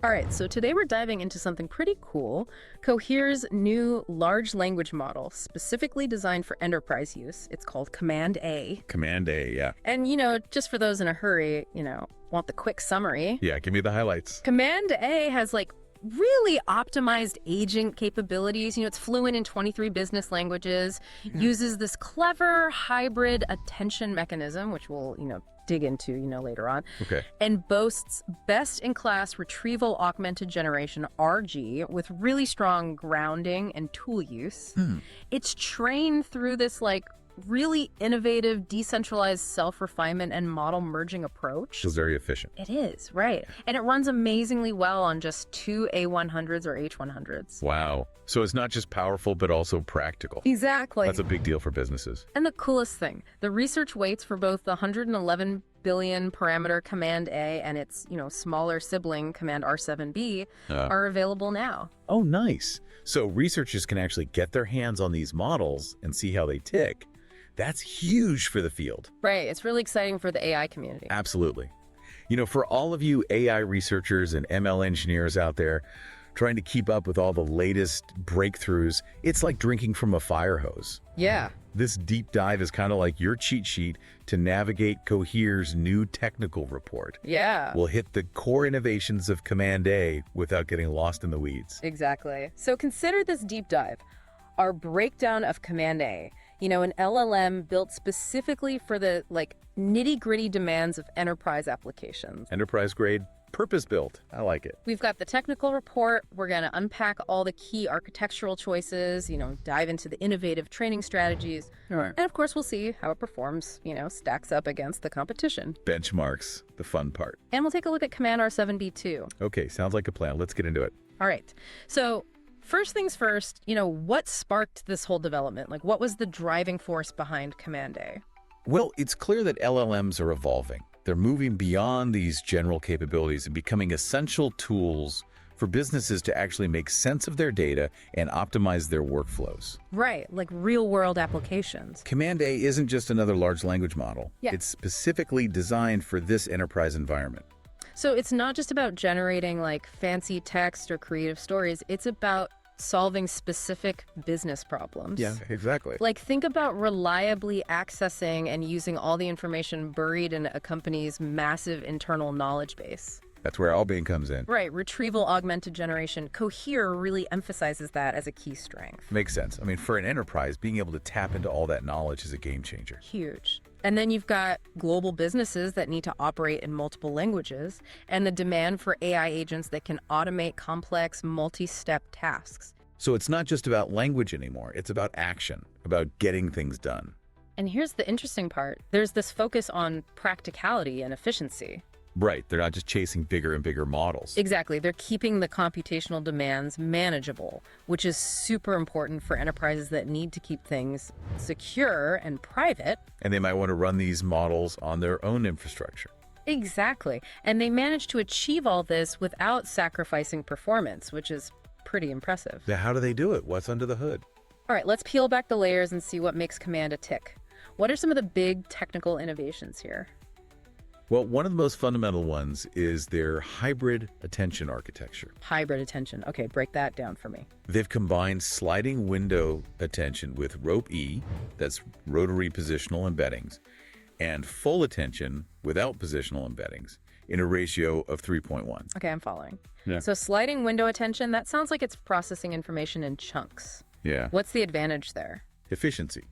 All right, so today we're diving into something pretty cool, Cohere's new large language model, specifically designed for enterprise use. It's called Command A. Command A, yeah. And, just for those in a hurry, want the quick summary. Yeah, give me the highlights. Command A has really optimized agent capabilities. It's fluent in 23 business languages, uses this clever hybrid attention mechanism, which we'll, dig into, later on. Okay. And boasts best-in-class retrieval augmented generation, RG, with really strong grounding and tool use. It's trained through this really innovative, decentralized self-refinement and model merging approach. Feels very efficient. It is, right. And it runs amazingly well on just two A100s or H100s. Wow. So it's not just powerful, but also practical. Exactly. That's a big deal for businesses. And the coolest thing, the research weights for both the 111 billion parameter Command A and its, smaller sibling Command R7B are available now. Oh, nice. So researchers can actually get their hands on these models and see how they tick. That's huge for the field. Right. It's really exciting for the AI community. Absolutely. For all of you AI researchers and ML engineers out there trying to keep up with all the latest breakthroughs, it's like drinking from a fire hose. Yeah. This deep dive is kind of like your cheat sheet to navigate Cohere's new technical report. Yeah. We'll hit the core innovations of Command A without getting lost in the weeds. Exactly. So consider this deep dive, our breakdown of Command A. An LLM built specifically for the nitty-gritty demands of enterprise applications. Enterprise grade, purpose-built. I like it. We've got the technical report. We're going to unpack all the key architectural choices, dive into the innovative training strategies. All right. And of course, we'll see how it performs, stacks up against the competition. Benchmarks, the fun part. And we'll take a look at Command R7B too. Okay, sounds like a plan. Let's get into it. All right. So first things first, what sparked this whole development? What was the driving force behind Command A? Well, it's clear that LLMs are evolving. They're moving beyond these general capabilities and becoming essential tools for businesses to actually make sense of their data and optimize their workflows. Right, like real-world applications. Command A isn't just another large language model. Yeah. It's specifically designed for this enterprise environment. So it's not just about generating fancy text or creative stories. It's about solving specific business problems. Yeah, exactly. Think about reliably accessing and using all the information buried in a company's massive internal knowledge base. That's where Albane comes in. Right. Retrieval augmented generation. Cohere really emphasizes that as a key strength. Makes sense. For an enterprise, being able to tap into all that knowledge is a game changer. Huge. And then you've got global businesses that need to operate in multiple languages and the demand for AI agents that can automate complex multi-step tasks. So it's not just about language anymore. It's about action, about getting things done. And here's the interesting part. There's this focus on practicality and efficiency. Right. They're not just chasing bigger and bigger models. Exactly. They're keeping the computational demands manageable, which is super important for enterprises that need to keep things secure and private. And they might want to run these models on their own infrastructure. Exactly. And they manage to achieve all this without sacrificing performance, which is pretty impressive. Now, how do they do it? What's under the hood? All right, let's peel back the layers and see what makes Command a tick. What are some of the big technical innovations here? Well, one of the most fundamental ones is their hybrid attention architecture. Hybrid attention. Okay, break that down for me. They've combined sliding window attention with rope E, that's rotary positional embeddings, and full attention without positional embeddings in a ratio of 3.1. Okay, I'm following. Yeah. So sliding window attention, that sounds like it's processing information in chunks. Yeah. What's the advantage there? Efficiency.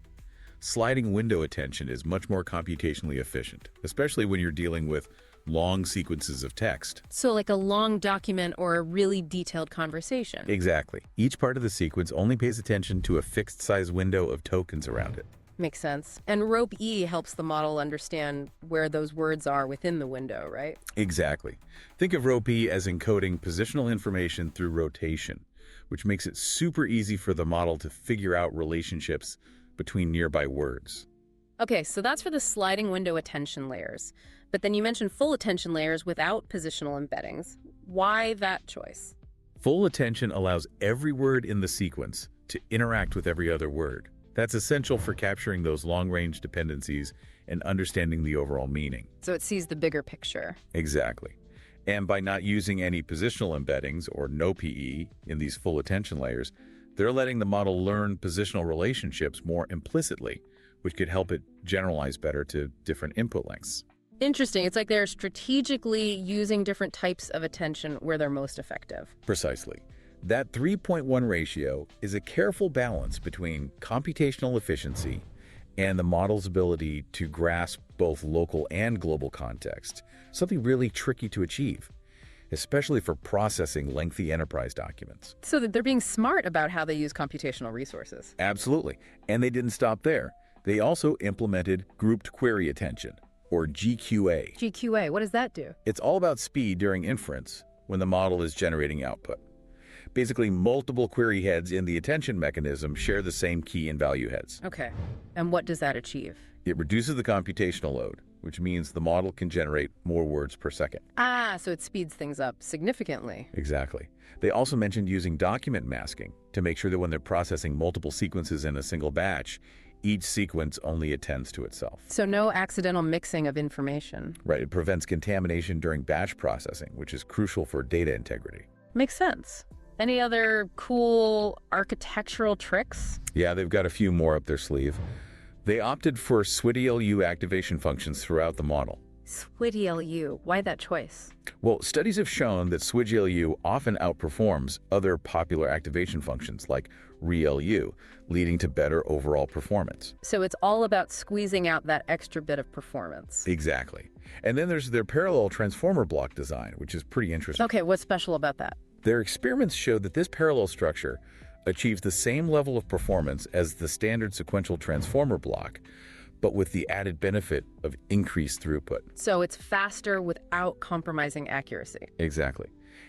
Sliding window attention is much more computationally efficient, especially when you're dealing with long sequences of text. So like a long document or a really detailed conversation. Exactly. Each part of the sequence only pays attention to a fixed size window of tokens around it. Makes sense. And rope E helps the model understand where those words are within the window, right? Exactly. Think of rope E as encoding positional information through rotation, which makes it super easy for the model to figure out relationships between nearby words. Okay, so that's for the sliding window attention layers. But then you mentioned full attention layers without positional embeddings. Why that choice? Full attention allows every word in the sequence to interact with every other word. That's essential for capturing those long-range dependencies and understanding the overall meaning. So it sees the bigger picture. Exactly. And by not using any positional embeddings or no PE in these full attention layers, they're letting the model learn positional relationships more implicitly, which could help it generalize better to different input lengths. Interesting. It's like they're strategically using different types of attention where they're most effective. Precisely. That 3.1 ratio is a careful balance between computational efficiency and the model's ability to grasp both local and global context, something really tricky to achieve, especially for processing lengthy enterprise documents. So that they're being smart about how they use computational resources. Absolutely. And they didn't stop there. They also implemented grouped query attention, or GQA. GQA, what does that do? It's all about speed during inference when the model is generating output. Basically, multiple query heads in the attention mechanism share the same key and value heads. Okay. And what does that achieve? It reduces the computational load, which means the model can generate more words per second. So it speeds things up significantly. Exactly. They also mentioned using document masking to make sure that when they're processing multiple sequences in a single batch, each sequence only attends to itself. So no accidental mixing of information. Right. It prevents contamination during batch processing, which is crucial for data integrity. Makes sense. Any other cool architectural tricks? Yeah, they've got a few more up their sleeve. They opted for SWIT-ELU activation functions throughout the model. SWIT-ELU, why that choice? Well, studies have shown that SWIT-ELU often outperforms other popular activation functions like ReLU, leading to better overall performance. So it's all about squeezing out that extra bit of performance. Exactly. And then there's their parallel transformer block design, which is pretty interesting. Okay, what's special about that? Their experiments showed that this parallel structure achieves the same level of performance as the standard sequential transformer block, but with the added benefit of increased throughput. So it's faster without compromising accuracy. Exactly.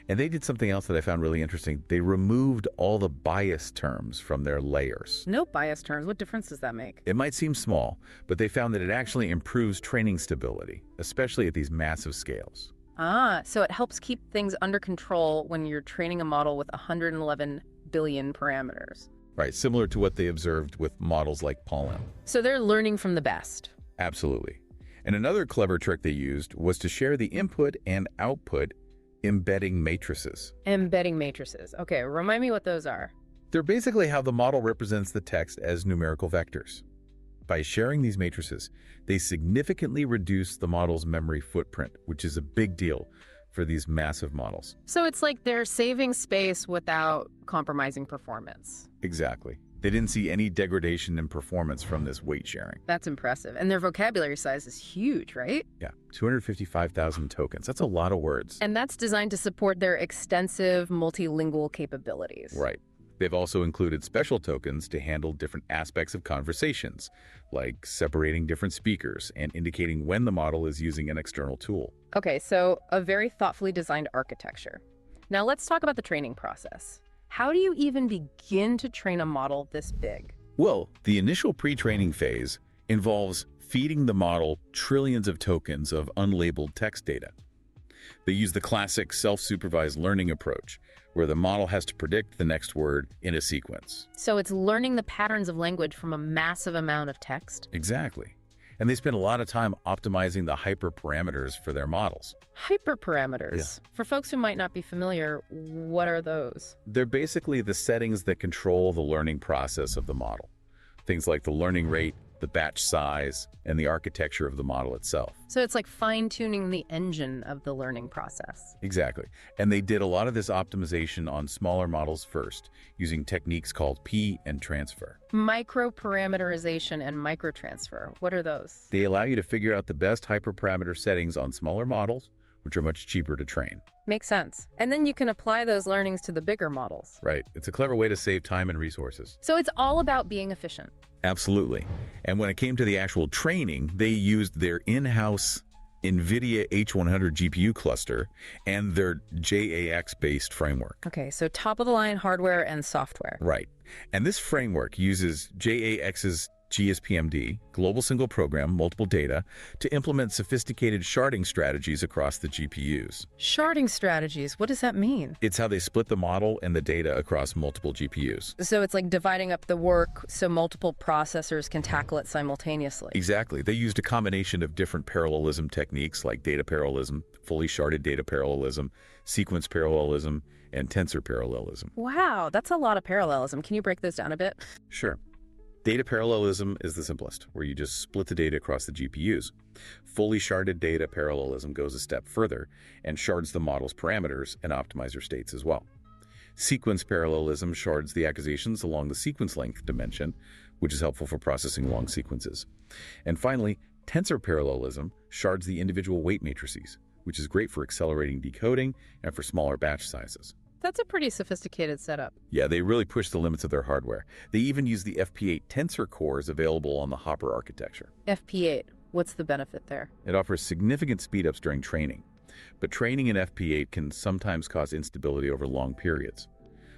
And they did something else that I found really interesting. They removed all the bias terms from their layers. No bias terms. What difference does that make? It might seem small, but they found that it actually improves training stability, especially at these massive scales. So it helps keep things under control when you're training a model with 111 billion parameters. Right, similar to what they observed with models like Pollen. So they're learning from the best. Absolutely. And another clever trick they used was to share the input and output embedding matrices. Embedding matrices. Okay, remind me what those are. They're basically how the model represents the text as numerical vectors. By sharing these matrices, they significantly reduce the model's memory footprint, which is a big deal for these massive models. So it's like they're saving space without compromising performance. Exactly. They didn't see any degradation in performance from this weight sharing. That's impressive. And their vocabulary size is huge, right? Yeah, 255,000 tokens. That's a lot of words. And that's designed to support their extensive multilingual capabilities. Right. They've also included special tokens to handle different aspects of conversations, like separating different speakers and indicating when the model is using an external tool. Okay, so a very thoughtfully designed architecture. Now let's talk about the training process. How do you even begin to train a model this big? Well, the initial pre-training phase involves feeding the model trillions of tokens of unlabeled text data. They use the classic self-supervised learning approach, where the model has to predict the next word in a sequence. So it's learning the patterns of language from a massive amount of text? Exactly. And they spend a lot of time optimizing the hyperparameters for their models. Hyperparameters? Yeah. For folks who might not be familiar, what are those? They're basically the settings that control the learning process of the model. Things like the learning rate, the batch size, and the architecture of the model itself. So it's like fine-tuning the engine of the learning process. Exactly. And they did a lot of this optimization on smaller models first, using techniques called P and transfer. Microparameterization and microtransfer. What are those? They allow you to figure out the best hyperparameter settings on smaller models, which are much cheaper to train. Makes sense. And then you can apply those learnings to the bigger models. Right. It's a clever way to save time and resources. So it's all about being efficient. Absolutely. And when it came to the actual training, they used their in-house NVIDIA H100 GPU cluster and their JAX-based framework. Okay, so top-of-the-line hardware and software. Right. And this framework uses JAX's GSPMD, Global Single Program, Multiple Data, to implement sophisticated sharding strategies across the GPUs. Sharding strategies, what does that mean? It's how they split the model and the data across multiple GPUs. So it's like dividing up the work so multiple processors can tackle it simultaneously. Exactly. They used a combination of different parallelism techniques like data parallelism, fully sharded data parallelism, sequence parallelism, and tensor parallelism. Wow, that's a lot of parallelism. Can you break those down a bit? Sure. Data parallelism is the simplest, where you just split the data across the GPUs. Fully sharded data parallelism goes a step further and shards the model's parameters and optimizer states as well. Sequence parallelism shards the accusations along the sequence length dimension, which is helpful for processing long sequences. And finally, tensor parallelism shards the individual weight matrices, which is great for accelerating decoding and for smaller batch sizes. That's a pretty sophisticated setup. Yeah, they really push the limits of their hardware. They even use the FP8 Tensor Cores available on the Hopper architecture. FP8, what's the benefit there? It offers significant speedups during training, but training in FP8 can sometimes cause instability over long periods.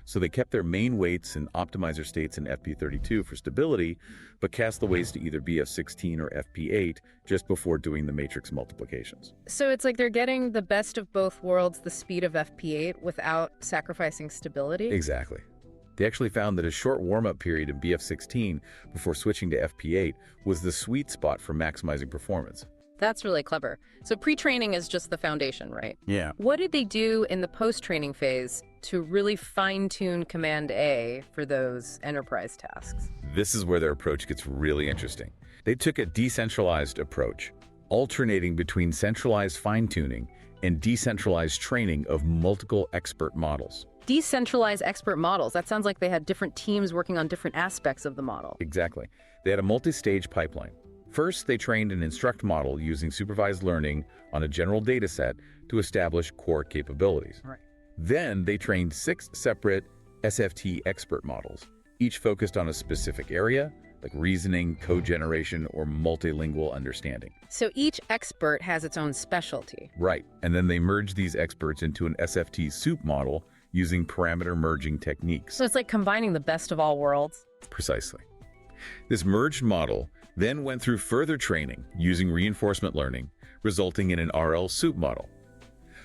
So they kept their main weights and optimizer states in FP32 for stability, but cast the weights to either BF16 or FP8 just before doing the matrix multiplications. So it's like they're getting the best of both worlds, the speed of FP8 without sacrificing stability? Exactly. They actually found that a short warm-up period in BF16 before switching to FP8 was the sweet spot for maximizing performance. That's really clever. So pre-training is just the foundation, right? Yeah. What did they do in the post-training phase to really fine-tune Command A for those enterprise tasks? This is where their approach gets really interesting. They took a decentralized approach, alternating between centralized fine-tuning and decentralized training of multiple expert models. Decentralized expert models. That sounds like they had different teams working on different aspects of the model. Exactly. They had a multi-stage pipeline. First, they trained an instruct model using supervised learning on a general data set to establish core capabilities. Right. Then they trained 6 separate SFT expert models, each focused on a specific area, like reasoning, code generation, or multilingual understanding. So each expert has its own specialty. Right, and then they merged these experts into an SFT soup model using parameter merging techniques. So it's like combining the best of all worlds. Precisely. This merged model then went through further training using reinforcement learning, resulting in an RL soup model.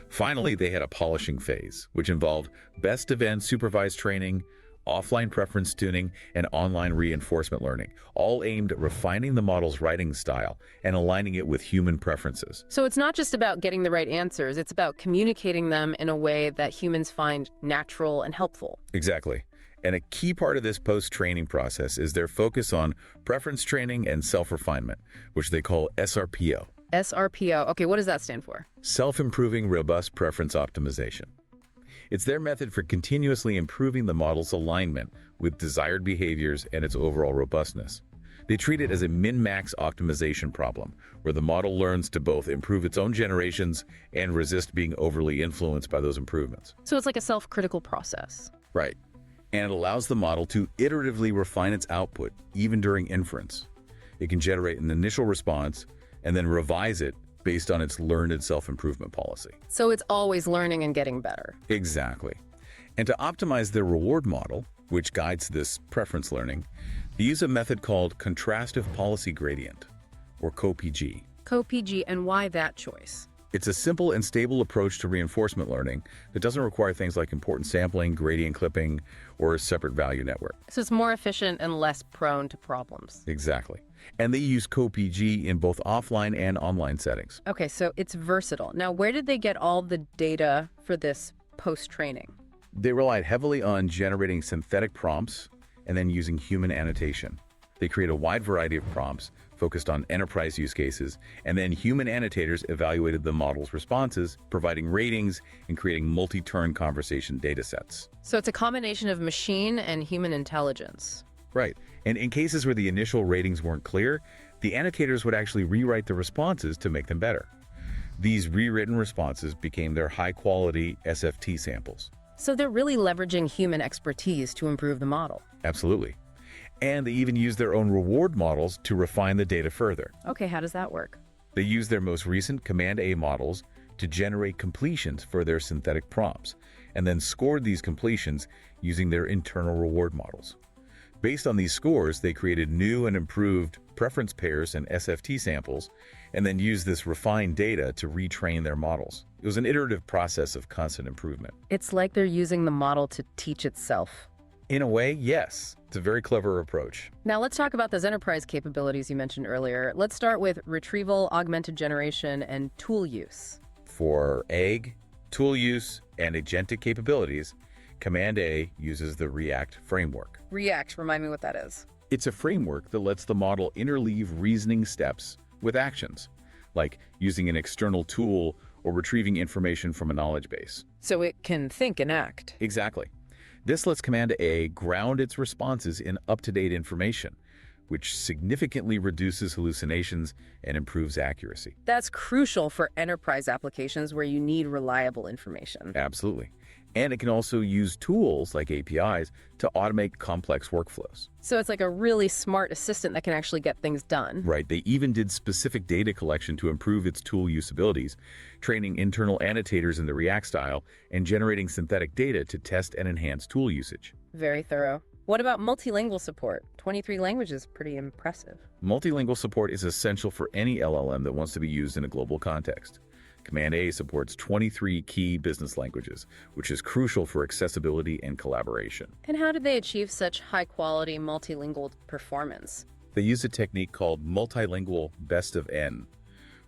Finally, they had a polishing phase, which involved best event supervised training, offline preference tuning, and online reinforcement learning, all aimed at refining the model's writing style and aligning it with human preferences. So it's not just about getting the right answers, it's about communicating them in a way that humans find natural and helpful. Exactly. And a key part of this post-training process is their focus on preference training and self-refinement, which they call SRPO. SRPO. Okay, what does that stand for? Self-improving robust preference optimization. It's their method for continuously improving the model's alignment with desired behaviors and its overall robustness. They treat it as a min-max optimization problem, where the model learns to both improve its own generations and resist being overly influenced by those improvements. So it's like a self-critical process. Right. And it allows the model to iteratively refine its output, even during inference. It can generate an initial response and then revise it based on its learned self-improvement policy. So it's always learning and getting better. Exactly. And to optimize their reward model, which guides this preference learning, they use a method called contrastive policy gradient, or CoPG. CoPG, and why that choice? It's a simple and stable approach to reinforcement learning that doesn't require things like important sampling, gradient clipping, or a separate value network. So it's more efficient and less prone to problems. Exactly. And they use CoPG in both offline and online settings. Okay, so it's versatile. Now, where did they get all the data for this post-training? They relied heavily on generating synthetic prompts and then using human annotation. They create a wide variety of prompts focused on enterprise use cases, and then human annotators evaluated the model's responses, providing ratings and creating multi-turn conversation data sets. So it's a combination of machine and human intelligence. Right. And in cases where the initial ratings weren't clear, the annotators would actually rewrite the responses to make them better. These rewritten responses became their high-quality SFT samples. So they're really leveraging human expertise to improve the model. Absolutely. And they even use their own reward models to refine the data further. Okay, how does that work? They use their most recent Command A models to generate completions for their synthetic prompts, and then scored these completions using their internal reward models. Based on these scores, they created new and improved preference pairs and SFT samples, and then used this refined data to retrain their models. It was an iterative process of constant improvement. It's like they're using the model to teach itself. In a way, yes. It's a very clever approach. Now let's talk about those enterprise capabilities you mentioned earlier. Let's start with retrieval, augmented generation, and tool use. For AG, tool use, and agentic capabilities, Command A uses the React framework. React, remind me what that is. It's a framework that lets the model interleave reasoning steps with actions, like using an external tool or retrieving information from a knowledge base. So it can think and act. Exactly. This lets Command A ground its responses in up-to-date information, which significantly reduces hallucinations and improves accuracy. That's crucial for enterprise applications where you need reliable information. Absolutely. And it can also use tools like APIs to automate complex workflows. So it's like a really smart assistant that can actually get things done. Right. They even did specific data collection to improve its tool usabilities, training internal annotators in the React style, and generating synthetic data to test and enhance tool usage. Very thorough. What about multilingual support? 23 languages, pretty impressive. Multilingual support is essential for any LLM that wants to be used in a global context. Command A supports 23 key business languages, which is crucial for accessibility and collaboration. And how did they achieve such high-quality multilingual performance? They use a technique called multilingual best of N,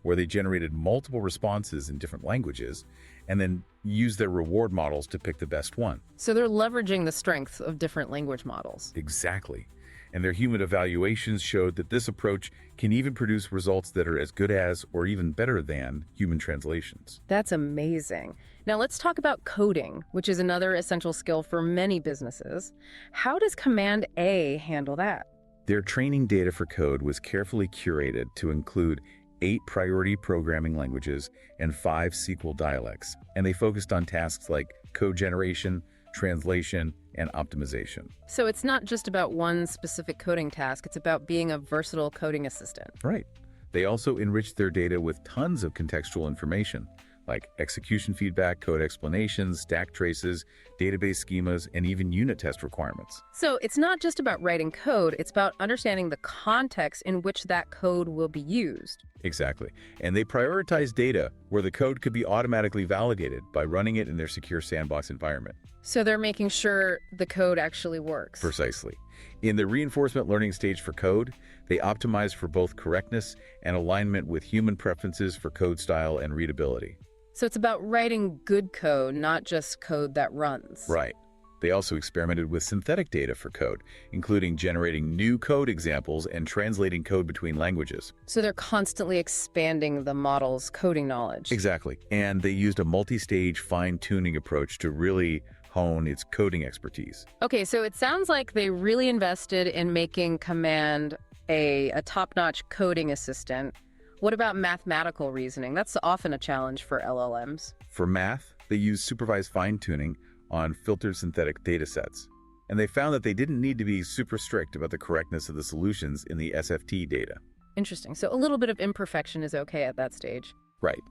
where they generated multiple responses in different languages and then use their reward models to pick the best one. So they're leveraging the strengths of different language models. Exactly. And their human evaluations showed that this approach can even produce results that are as good as or even better than human translations. That's amazing. Now let's talk about coding, which is another essential skill for many businesses. How does Command A handle that? Their training data for code was carefully curated to include 8 priority programming languages and 5 SQL dialects, and they focused on tasks like code generation, translation, and optimization. So it's not just about one specific coding task, it's about being a versatile coding assistant. Right. They also enriched their data with tons of contextual information, like execution feedback, code explanations, stack traces, database schemas, and even unit test requirements. So it's not just about writing code, it's about understanding the context in which that code will be used. Exactly. And they prioritize data where the code could be automatically validated by running it in their secure sandbox environment. So they're making sure the code actually works. Precisely. In the reinforcement learning stage for code, they optimize for both correctness and alignment with human preferences for code style and readability. So it's about writing good code, not just code that runs. Right. They also experimented with synthetic data for code, including generating new code examples and translating code between languages. So they're constantly expanding the model's coding knowledge. Exactly. And they used a multi-stage fine-tuning approach to really hone its coding expertise. Okay, so it sounds like they really invested in making Command a top-notch coding assistant. What about mathematical reasoning? That's often a challenge for LLMs. For math, they used supervised fine-tuning on filtered synthetic data sets. And they found that they didn't need to be super strict about the correctness of the solutions in the SFT data. Interesting. So a little bit of imperfection is okay at that stage. Right.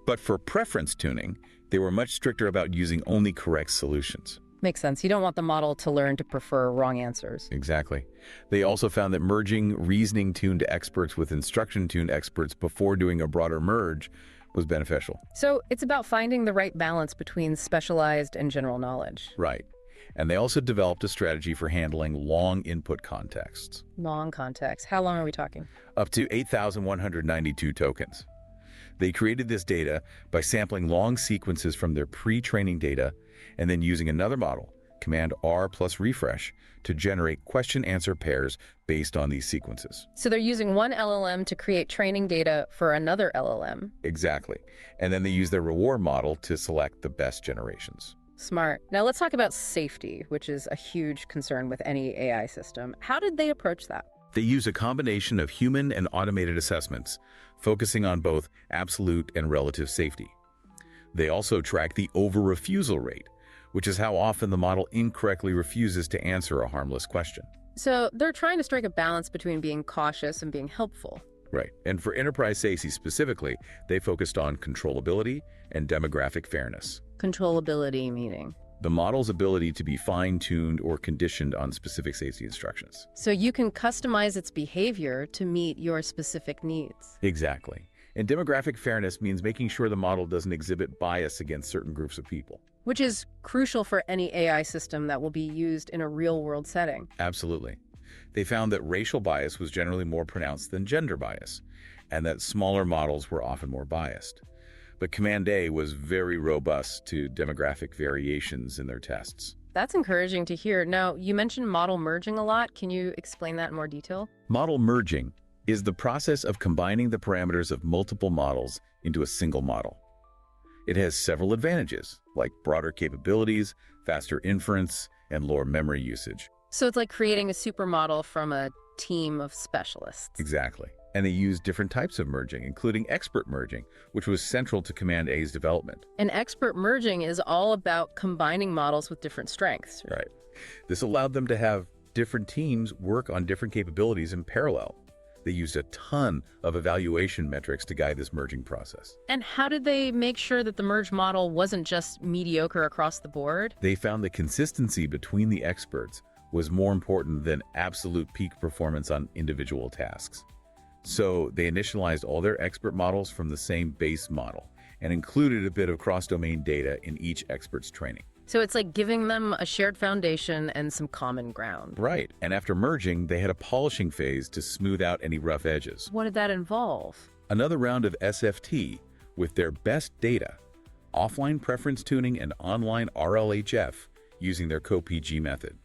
But for preference tuning, they were much stricter about using only correct solutions. Makes sense. You don't want the model to learn to prefer wrong answers. Exactly. They also found that merging reasoning-tuned experts with instruction-tuned experts before doing a broader merge was beneficial. So it's about finding the right balance between specialized and general knowledge. Right. And they also developed a strategy for handling long input contexts. Long context. How long are we talking? Up to 8,192 tokens. They created this data by sampling long sequences from their pre-training data and then using another model, Command R plus refresh, to generate question-answer pairs based on these sequences. So they're using one LLM to create training data for another LLM. Exactly. And then they use their reward model to select the best generations. Smart. Now let's talk about safety, which is a huge concern with any AI system. How did they approach that? They use a combination of human and automated assessments, focusing on both absolute and relative safety. They also track the over-refusal rate, which is how often the model incorrectly refuses to answer a harmless question. So they're trying to strike a balance between being cautious and being helpful. Right. And for enterprise safety specifically, they focused on controllability and demographic fairness. Controllability meaning? the model's ability to be fine-tuned or conditioned on specific safety instructions. So you can customize its behavior to meet your specific needs. Exactly. And demographic fairness means making sure the model doesn't exhibit bias against certain groups of people. Which is crucial for any AI system that will be used in a real-world setting. Absolutely. They found that racial bias was generally more pronounced than gender bias, and that smaller models were often more biased. But Command A was very robust to demographic variations in their tests. That's encouraging to hear. Now, you mentioned model merging a lot. Can you explain that in more detail? Model merging is the process of combining the parameters of multiple models into a single model. It has several advantages, like broader capabilities, faster inference, and lower memory usage. So it's like creating a supermodel from a team of specialists. Exactly. And they use different types of merging, including expert merging, which was central to Command A's development. And expert merging is all about combining models with different strengths. Right. This allowed them to have different teams work on different capabilities in parallel. They used a ton of evaluation metrics to guide this merging process. And how did they make sure that the merged model wasn't just mediocre across the board? They found the consistency between the experts was more important than absolute peak performance on individual tasks. So they initialized all their expert models from the same base model and included a bit of cross-domain data in each expert's training. So it's like giving them a shared foundation and some common ground. Right. And after merging, they had a polishing phase to smooth out any rough edges. What did that involve? Another round of SFT with their best data, offline preference tuning and online RLHF using their CoPG method.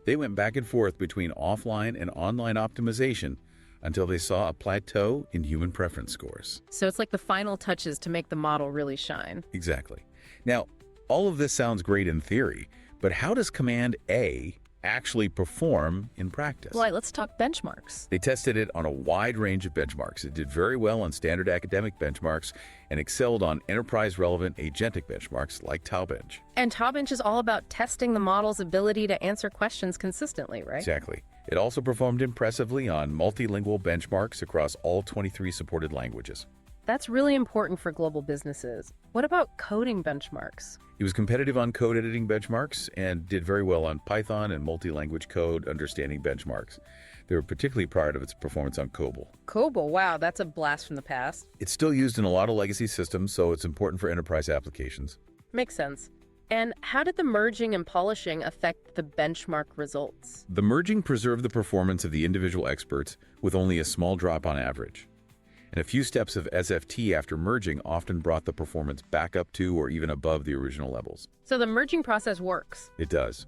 They went back and forth between offline and online optimization until they saw a plateau in human preference scores. So it's like the final touches to make the model really shine. Exactly. Now, all of this sounds great in theory, but how does Command A actually perform in practice? Well, let's talk benchmarks. They tested it on a wide range of benchmarks. It did very well on standard academic benchmarks and excelled on enterprise-relevant agentic benchmarks like TauBench. And TauBench is all about testing the model's ability to answer questions consistently, right? Exactly. It also performed impressively on multilingual benchmarks across all 23 supported languages. That's really important for global businesses. What about coding benchmarks? It was competitive on code editing benchmarks and did very well on Python and multi-language code understanding benchmarks. They were particularly proud of its performance on COBOL. COBOL, wow, that's a blast from the past. It's still used in a lot of legacy systems, so it's important for enterprise applications. Makes sense. And how did the merging and polishing affect the benchmark results? The merging preserved the performance of the individual experts with only a small drop on average. And a few steps of SFT after merging often brought the performance back up to or even above the original levels. So the merging process works. It does.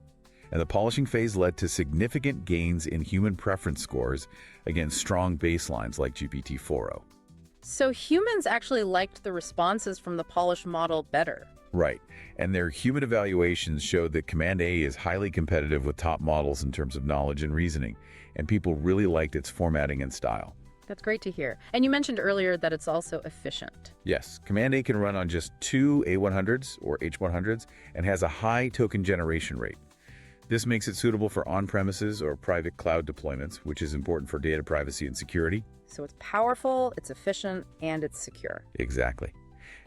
And the polishing phase led to significant gains in human preference scores against strong baselines like GPT-4o. So humans actually liked the responses from the polished model better. Right. And their human evaluations showed that Command A is highly competitive with top models in terms of knowledge and reasoning, and people really liked its formatting and style. That's great to hear. And you mentioned earlier that it's also efficient. Yes, Command A can run on just 2 A100s or H100s and has a high token generation rate. This makes it suitable for on-premises or private cloud deployments, which is important for data privacy and security. So it's powerful, it's efficient, and it's secure. Exactly.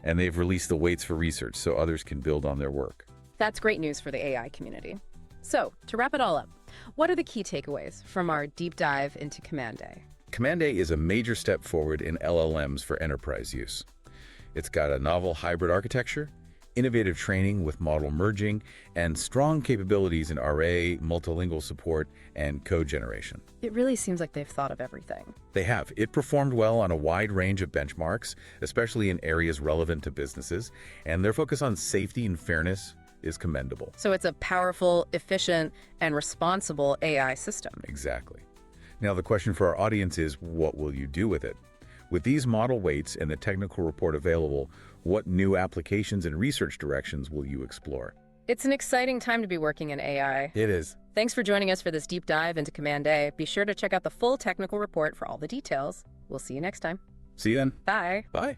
And they've released the weights for research so others can build on their work. That's great news for the AI community. So, to wrap it all up, what are the key takeaways from our deep dive into Command A? Command A is a major step forward in LLMs for enterprise use. It's got a novel hybrid architecture, innovative training with model merging, and strong capabilities in RA, multilingual support, and code generation. It really seems like they've thought of everything. They have. It performed well on a wide range of benchmarks, especially in areas relevant to businesses, and their focus on safety and fairness is commendable. So it's a powerful, efficient, and responsible AI system. Exactly. Now, the question for our audience is, what will you do with it? With these model weights and the technical report available, what new applications and research directions will you explore? It's an exciting time to be working in AI. It is. Thanks for joining us for this deep dive into Command A. Be sure to check out the full technical report for all the details. We'll see you next time. See you then. Bye. Bye.